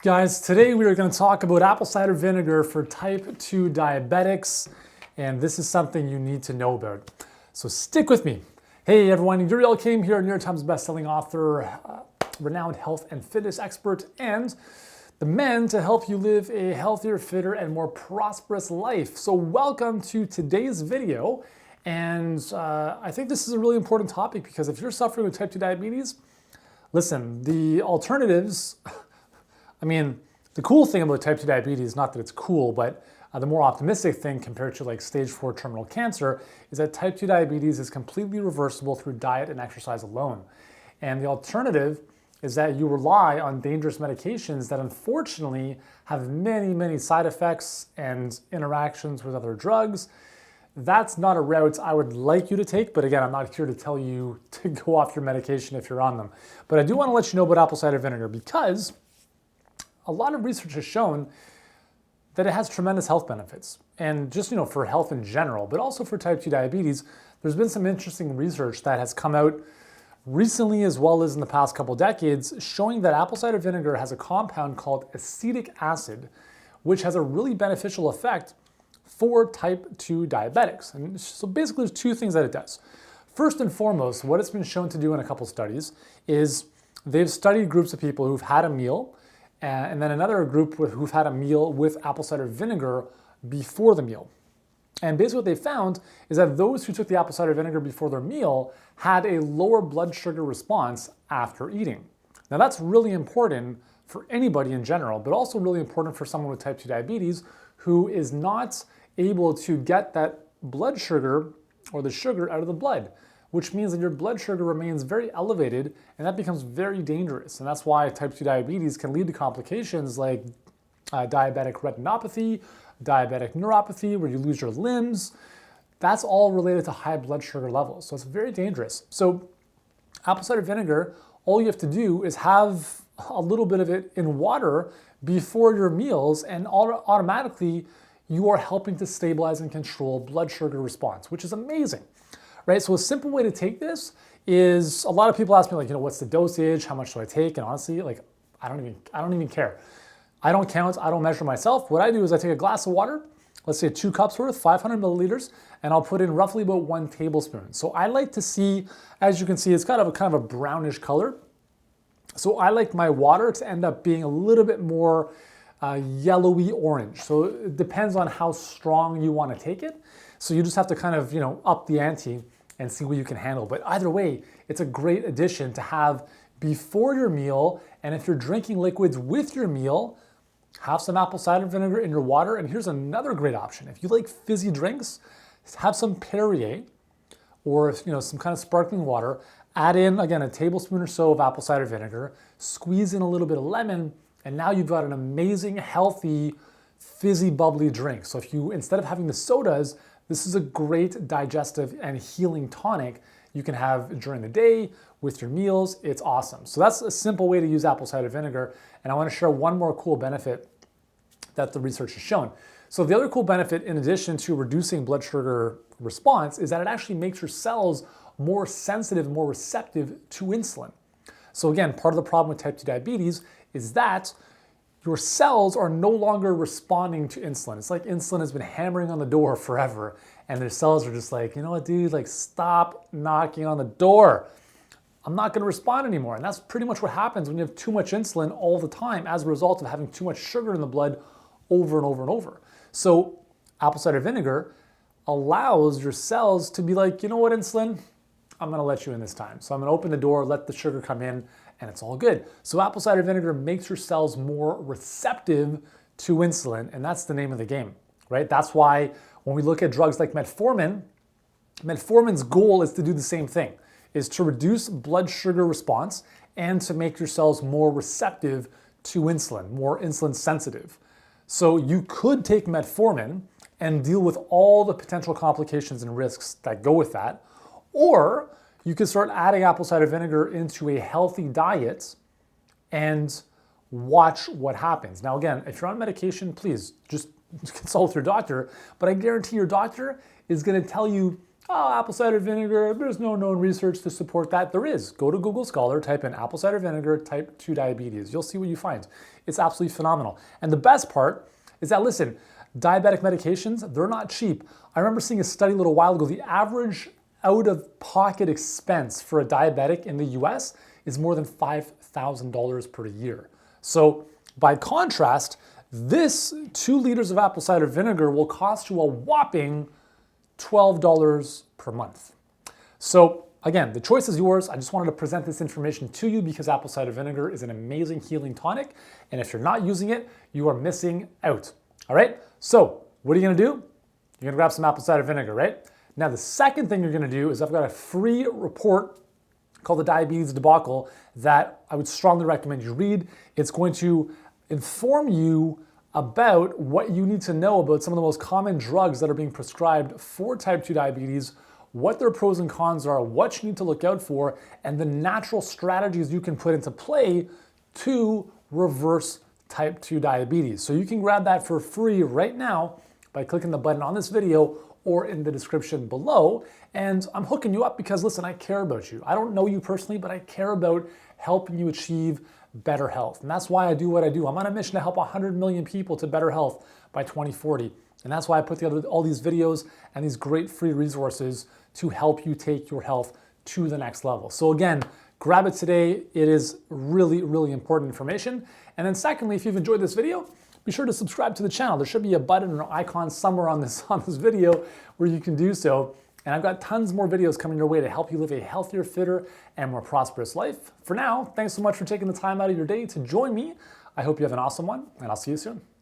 Guys, today we are going to talk about apple cider vinegar for type 2 diabetics, and this is something you need to know about. So stick with me. Hey everyone, Uriel Kim here, New York Times bestselling author, renowned health and fitness expert, and the man to help you live a healthier, fitter, and more prosperous life. So welcome to today's video, and I think this is a really important topic because if you're suffering with type 2 diabetes, listen, the alternatives, the cool thing about type 2 diabetes, not that it's cool, but the more optimistic thing compared to like stage 4 terminal cancer is that type 2 diabetes is completely reversible through diet and exercise alone. And the alternative is that you rely on dangerous medications that unfortunately have many, many side effects and interactions with other drugs. That's not a route I would like you to take, but again, I'm not here to tell you to go off your medication if you're on them. But I do want to let you know about apple cider vinegar because a lot of research has shown that it has tremendous health benefits. And just, for health in general, but also for type 2 diabetes, there's been some interesting research that has come out recently as well as in the past couple decades showing that apple cider vinegar has a compound called acetic acid, which has a really beneficial effect for type 2 diabetics. And so basically there's two things that it does. First and foremost, what it's been shown to do in a couple studies is they've studied groups of people who've had a meal and then another group who've had a meal with apple cider vinegar before the meal. And basically what they found is that those who took the apple cider vinegar before their meal had a lower blood sugar response after eating. Now that's really important for anybody in general, but also really important for someone with type 2 diabetes who is not able to get that blood sugar or the sugar out of the blood, which means that your blood sugar remains very elevated and that becomes very dangerous. And that's why type 2 diabetes can lead to complications like diabetic retinopathy, diabetic neuropathy, where you lose your limbs. That's all related to high blood sugar levels. So it's very dangerous. So apple cider vinegar, all you have to do is have a little bit of it in water before your meals and automatically you are helping to stabilize and control blood sugar response, which is amazing. Right, so a simple way to take this is a lot of people ask me what's the dosage? How much do I take? And honestly, I don't even care. I don't count. I don't measure myself. What I do is I take a glass of water, let's say 2 cups worth, 500 milliliters, and I'll put in roughly about 1 tablespoon. So I like to see, as you can see, it's got a kind of a brownish color. So I like my water to end up being a little bit more yellowy orange. So it depends on how strong you want to take it. So you just have to kind of, up the ante and see what you can handle. But either way, it's a great addition to have before your meal. And if you're drinking liquids with your meal, have some apple cider vinegar in your water. And here's another great option. If you like fizzy drinks, have some Perrier or some kind of sparkling water. Add in, again, a tablespoon or so of apple cider vinegar. Squeeze in a little bit of lemon. And now you've got an amazing, healthy, fizzy, bubbly drink. So if you, instead of having the sodas, this is a great digestive and healing tonic you can have during the day with your meals. It's awesome. So that's a simple way to use apple cider vinegar. And I want to share one more cool benefit that the research has shown. So the other cool benefit, in addition to reducing blood sugar response, is that it actually makes your cells more sensitive, more receptive to insulin. So again, part of the problem with type 2 diabetes is that your cells are no longer responding to insulin. It's like insulin has been hammering on the door forever, and their cells are just like, you know what, dude, stop knocking on the door. I'm not gonna respond anymore. And that's pretty much what happens when you have too much insulin all the time as a result of having too much sugar in the blood over and over and over. So apple cider vinegar allows your cells to be like, you know what, insulin, I'm gonna let you in this time. So I'm gonna open the door, let the sugar come in, and it's all good. So apple cider vinegar makes your cells more receptive to insulin, and that's the name of the game, right? That's why when we look at drugs like metformin, metformin's goal is to do the same thing, is to reduce blood sugar response and to make your cells more receptive to insulin, more insulin sensitive. So you could take metformin and deal with all the potential complications and risks that go with that, or you can start adding apple cider vinegar into a healthy diet and watch what happens. Now, again, if you're on medication, please just consult with your doctor, but I guarantee your doctor is going to tell you oh, apple cider vinegar, there's no known research to support that. There is. Go to Google Scholar, type in apple cider vinegar, type 2 diabetes. You'll see what you find. It's absolutely phenomenal. And the best part is that, listen, diabetic medications, they're not cheap. I remember seeing a study a little while ago. The average out-of-pocket expense for a diabetic in the US is more than $5,000 per year. So by contrast, this 2 liters of apple cider vinegar will cost you a whopping $12 per month. So again, the choice is yours. I just wanted to present this information to you because apple cider vinegar is an amazing healing tonic. And if you're not using it, you are missing out. All right, so what are you gonna do? You're gonna grab some apple cider vinegar, right? Now the second thing you're gonna do is I've got a free report called the Diabetes Debacle that I would strongly recommend you read. It's going to inform you about what you need to know about some of the most common drugs that are being prescribed for type 2 diabetes, what their pros and cons are, what you need to look out for, and the natural strategies you can put into play to reverse type 2 diabetes. So you can grab that for free right now by clicking the button on this video or in the description below. And I'm hooking you up because, listen, I care about you. I don't know you personally, but I care about helping you achieve better health. And that's why I do what I do. I'm on a mission to help 100 million people to better health by 2040. And that's why I put together all these videos and these great free resources to help you take your health to the next level. So again, grab it today. It is really, really important information. And then secondly, if you've enjoyed this video, be sure to subscribe to the channel. There should be a button or icon somewhere on this video where you can do so. And I've got tons more videos coming your way to help you live a healthier, fitter, and more prosperous life. For now, thanks so much for taking the time out of your day to join me. I hope you have an awesome one, and I'll see you soon.